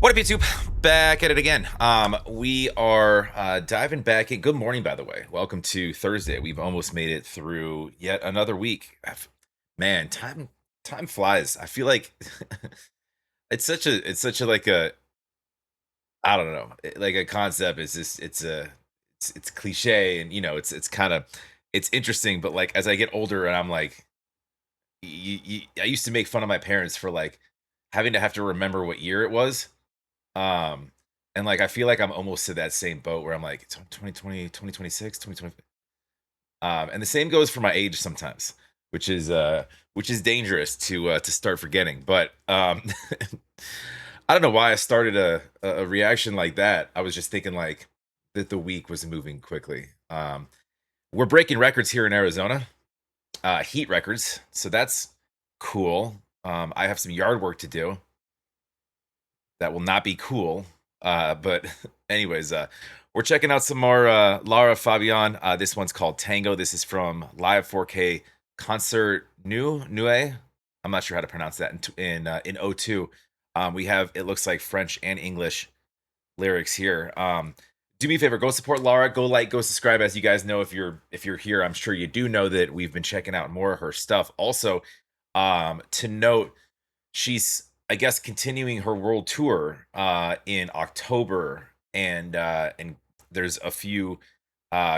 What up, YouTube? Back at it again. We are diving back in. Good morning, by the way. Welcome to Thursday. We've almost made it through yet another week. Man, time flies. I feel like it's such a like a I don't know, like a concept. It's just it's cliche, and it's kind of it's interesting. But like as I get older, and I'm like, I used to make fun of my parents for like having to have to remember what year it was. Um, and like I feel like I'm almost to that same boat where I'm like it's 2020, 2026, 2020. And the same goes for my age sometimes, which is dangerous to start forgetting. But I don't know why I started a reaction like that. I was just thinking like that the week was moving quickly. We're breaking records here in Arizona, heat records, so that's cool. I have some yard work to do that will not be cool. But anyways, we're checking out some more Lara Fabian. This one's called Tango. This is from Live 4K Concert Nue. I'm not sure how to pronounce that in O2. We have, it looks like, French and English lyrics here. Do me a favor, go support Lara, go like, go subscribe. As you guys know, if you're here, I'm sure you do know that we've been checking out more of her stuff. Also, to note, she's, I guess, continuing her world tour in October, and there's a few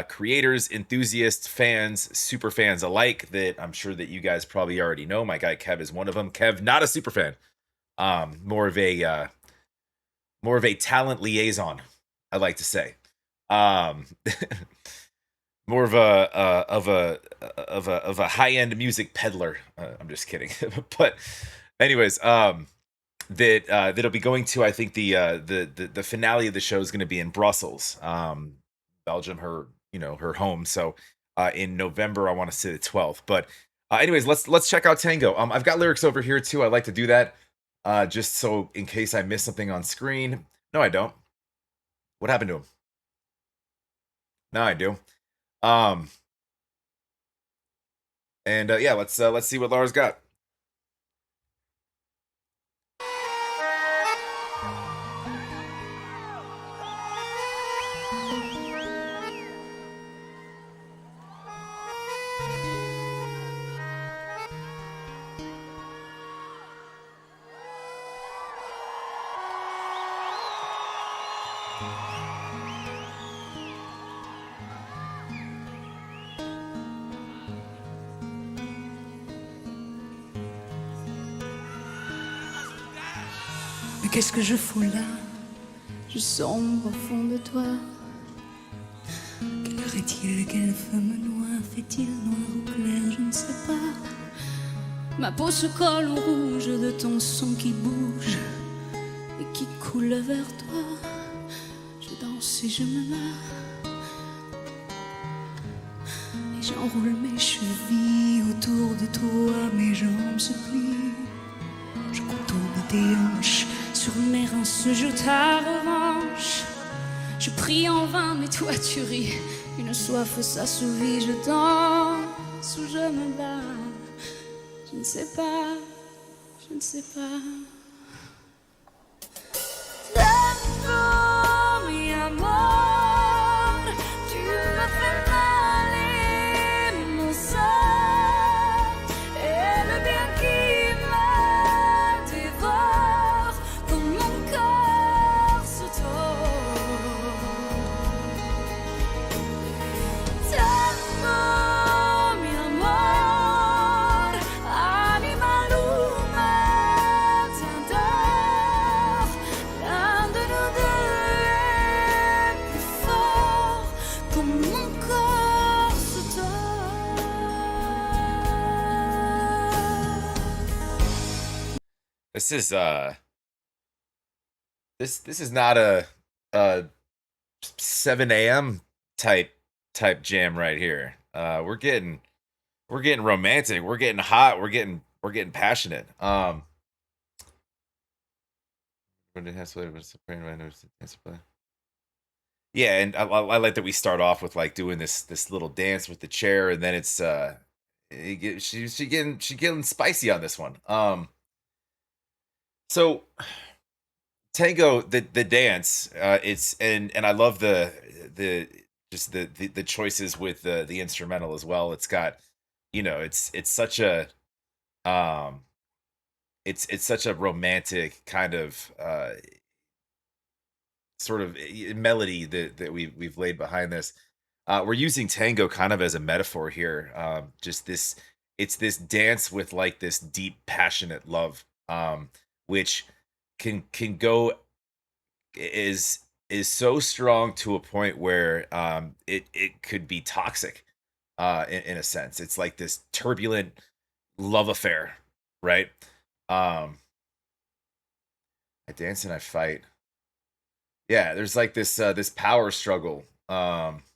creators, enthusiasts, fans, super fans alike that I'm sure that you guys probably already know. My guy Kev is one of them. Kev, not a super fan, more of a talent liaison, I like to say. Um, more of a high end music peddler. I'm just kidding, but anyways, that'll be going to, I think, the finale of the show is going to be in Brussels, Belgium, her home. So in November, I want to say the 12th. But anyways, let's check out Tango. I've got lyrics over here too. I like to do that just so in case I miss something on screen. No, I don't. What happened to him? No, I do. Um, and yeah, let's see what Lara's got. Mais qu'est-ce que je fous là? Je sombre au fond de toi. Quelle heure est-il? Quel feu me noie? Fait-il noir ou clair? Je ne sais pas. Ma peau se colle au rouge de ton son qui bouge et qui coule vers toi. Je danse et je me bats et j'enroule mes chevilles autour de toi. Mes jambes se plient, je contourne tes hanches. Sur mes reins se joue ta revanche. Je prie en vain, mais toi tu ris. Une soif s'assouvit, je danse ou je me bats. Je ne sais pas, je ne sais pas. Tango, mi amor, tu me fais mal et mon sang et le bien qui me dévore comme mon corps se tord. Tango, mi amor, animal ou matador, l'un de nous deux est plus fort comme mon corps se tord. This is this is not a 7 a.m. type jam right here. We're getting romantic. We're getting hot. We're getting passionate. Yeah, and I like that we start off with like doing this little dance with the chair, and then it's she getting spicy on this one. So Tango, the dance, it's and I love the just the choices with the instrumental as well. It's got, it's such a um it's such a romantic kind of sort of melody that we've laid behind this. We're using tango kind of as a metaphor here. Just this, it's this dance with like this deep, passionate love, which can go is so strong to a point where it could be toxic, in a sense. It's like this turbulent love affair, right? Um, I dance and I fight. Yeah, there's like this power struggle. You're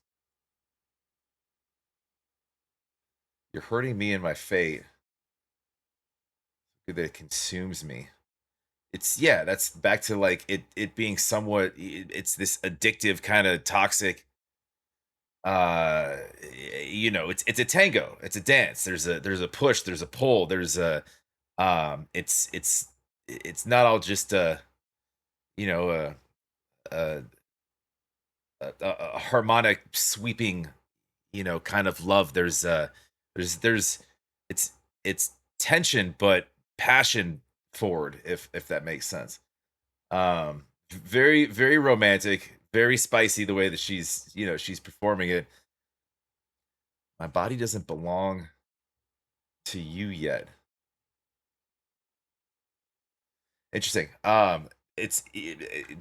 hurting me in my fate that consumes me. It's, yeah, that's back to like it being somewhat it's this addictive kind of toxic, uh it's a tango, it's a dance. There's a push, there's a pull, there's a it's not all just you know a, a harmonic sweeping, kind of love. There's it's it's tension but passion forward, if that makes sense. Very, very romantic, very spicy the way that she's performing it. My body doesn't belong to you yet. Interesting. It's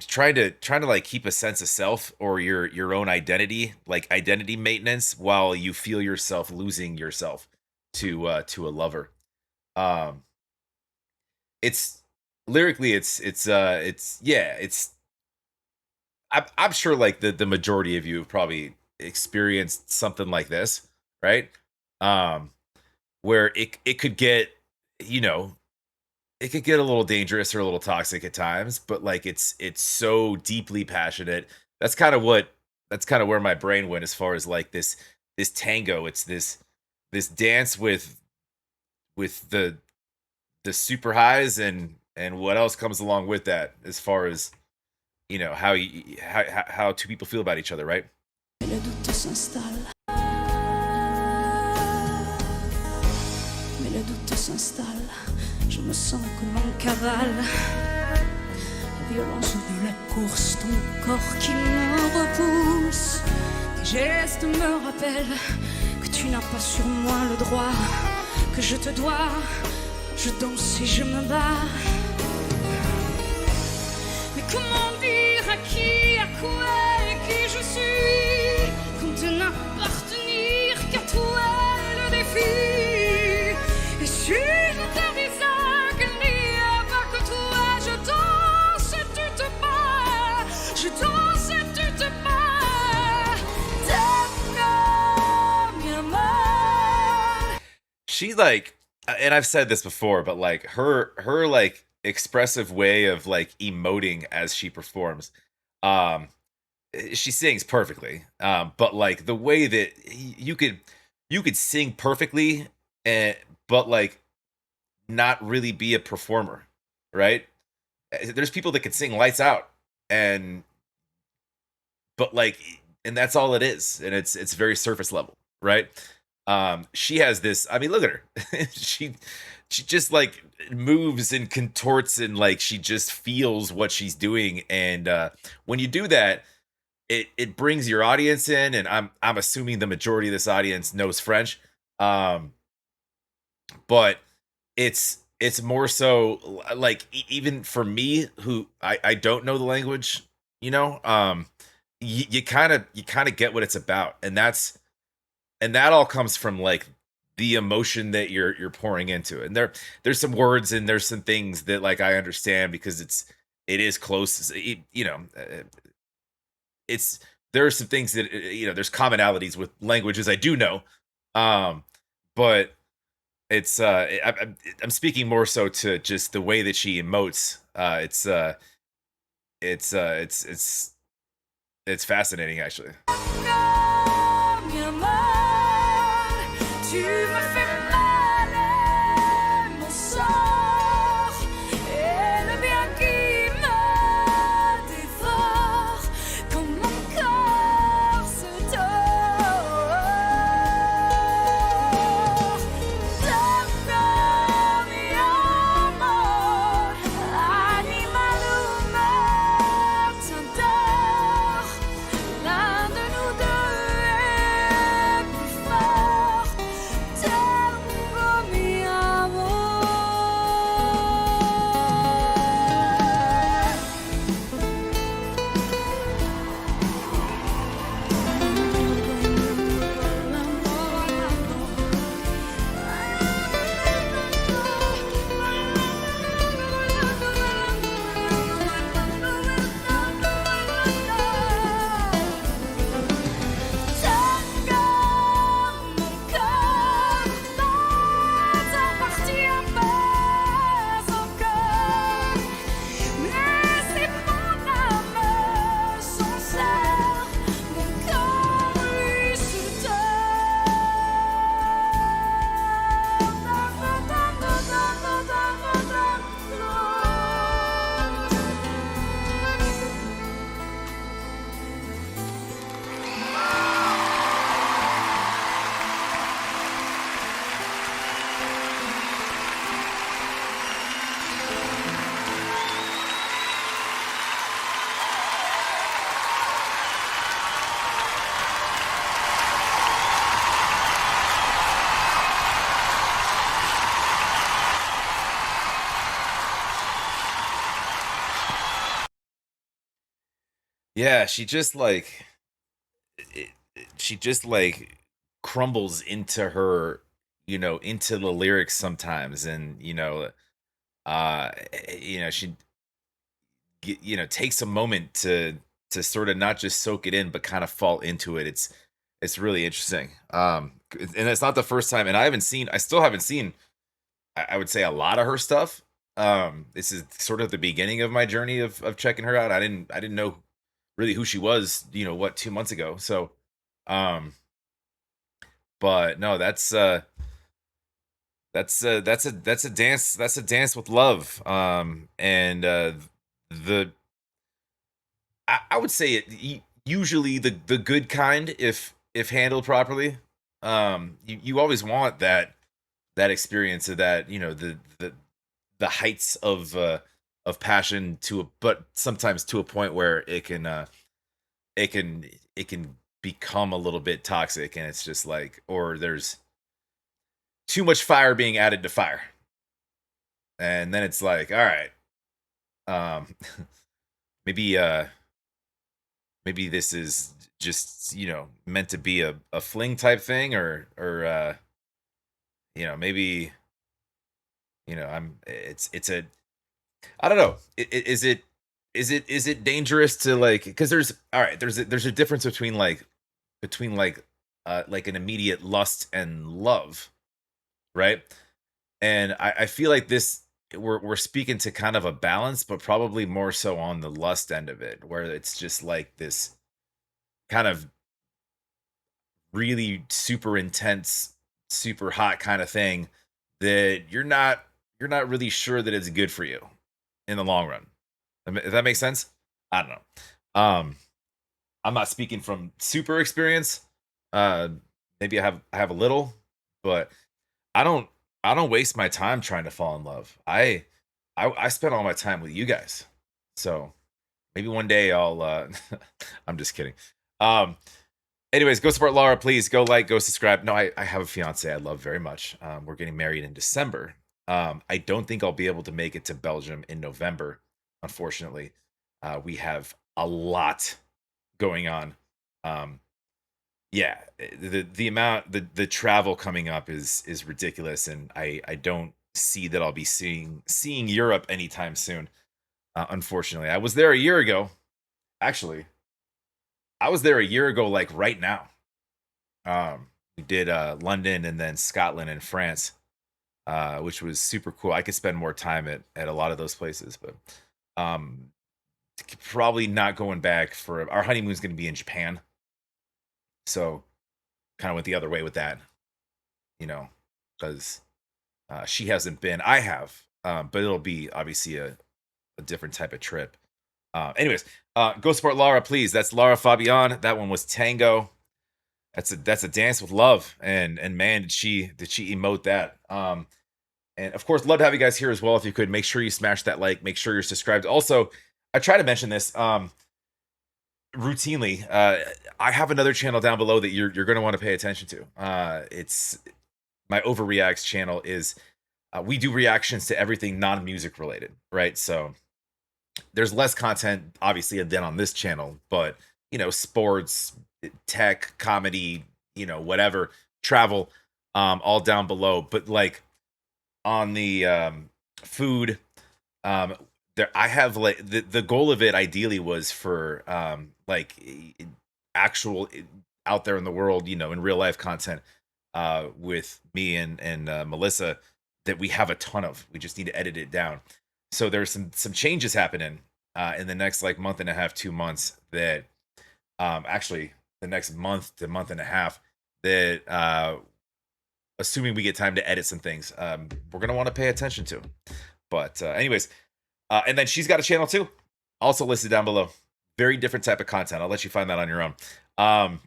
trying to like keep a sense of self or your own identity, like identity maintenance, while you feel yourself losing yourself to a lover. Um, it's lyrically, it's yeah, I'm sure like the majority of you have probably experienced something like this, right? Um, where it could get, you know, it could get a little dangerous or a little toxic at times, but like it's so deeply passionate. That's kind of where my brain went as far as like this tango. It's this dance with the super highs and what else comes along with that, as far as how two people feel about each other, right? Mais le doute s'installe, mais le doute s'installe. Je me sens comme en cavale. La violence de la course, ton corps qui me repousse. Tes gestes me rappellent que tu n'as pas sur moi le droit, que je te dois. Je danse et je me bats. Mais comment dire à qui, à quoi et qui je suis, quand de n'appartenir qu'à toi est le défi. Et sur ta visage qu'il n'y a pas que toi, je danse et tu te bats, je danse et tu te bats. Tango, mi amor. She like, and I've said this before, but like her like expressive way of like emoting as she performs. Um, she sings perfectly, but like the way that you could sing perfectly, and but like not really be a performer, right? There's people that can sing lights out, and but like, and that's all it is, and it's very surface level, right? She has this, I mean, look at her. She just like moves and contorts, and like she just feels what she's doing. And when you do that, it brings your audience in, and I'm assuming the majority of this audience knows French. Um, but it's more so like even for me, who I don't know the language, you kind of get what it's about, and that all comes from like the emotion that you're pouring into it. And there's some words and there's some things that like I understand because it is close. It's there are some things that there's commonalities with languages I do know, um, but I'm speaking more so to just the way that she emotes. It's uh, it's it's it's fascinating actually. Mi amor, tu me fais mal à mon sort et le bien qui me Yeah, she just like she just like crumbles into her, into the lyrics sometimes, and she takes a moment to sort of not just soak it in, but kind of fall into it. It's really interesting. And it's not the first time, and I still haven't seen, I would say, a lot of her stuff. This is sort of the beginning of my journey of checking her out. I didn't know really who she was, 2 months ago. So, um, but no, that's a dance with love. And the I would say usually the good kind, if handled properly. You always want that experience of that, the heights of passion, but sometimes to a point where it can it can become a little bit toxic, and it's just like, or there's too much fire being added to fire, and then it's like, all right, um maybe maybe this is just, meant to be a fling type thing, or maybe, I'm it's a I don't know. Is it dangerous to, like, because there's all right, there's a difference between like an immediate lust and love, right? And I feel like this, we're speaking to kind of a balance, but probably more so on the lust end of it, where it's just like this kind of really super intense, super hot kind of thing that you're not really sure that it's good for you in the long run. If that makes sense? I don't know. I'm not speaking from super experience. Uh, Maybe I have a little, but I don't I don't waste my time trying to fall in love. I spend all my time with you guys. So maybe one day I'll I'm just kidding. Um Anyways, go support Lara, please. Go like, go subscribe. No, I have a fiance I love very much. We're getting married in December. I don't think I'll be able to make it to Belgium in November, unfortunately. We have a lot going on. Um, yeah, the amount the travel coming up is ridiculous, and I don't see that I'll be seeing Europe anytime soon. Unfortunately, I was there a year ago. Actually, I was there a year ago, like right now. We did London and then Scotland and France, which was super cool. I could spend more time at a lot of those places, but um, probably not going back. For our honeymoon's going to be in Japan, so kind of went the other way with that, you know, because she hasn't been. I have, but it'll be obviously a different type of trip. Anyways, go support Lara, please. That's Lara Fabian. That one was Tango. That's a dance with love, and man, did she emote that. And of course, love to have you guys here as well. If you could, make sure you smash that like, make sure you're subscribed. Also, I try to mention this routinely. I have another channel down below that you're going to want to pay attention to. It's my Overreacts channel. Is We do reactions to everything non-music related, right? So there's less content obviously than on this channel, but sports, tech, comedy, whatever, travel, all down below. But like on the food, um there, I have like the goal of it ideally was for like actual out there in the world, in real life content, with me and Melissa, that we have a ton of. We just need to edit it down. So there's some changes happening in the next like month and a half, 2 months, that actually the next month to month and a half, that assuming we get time to edit some things, we're gonna want to pay attention to. But anyways, and then she's got a channel too, also listed down below. Very different type of content. I'll let you find that on your own. Um,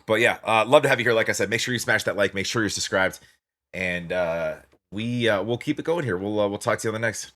but yeah, love to have you here. Like I said, make sure you smash that like, make sure you're subscribed, and we'll keep it going here. We'll talk to you on the next.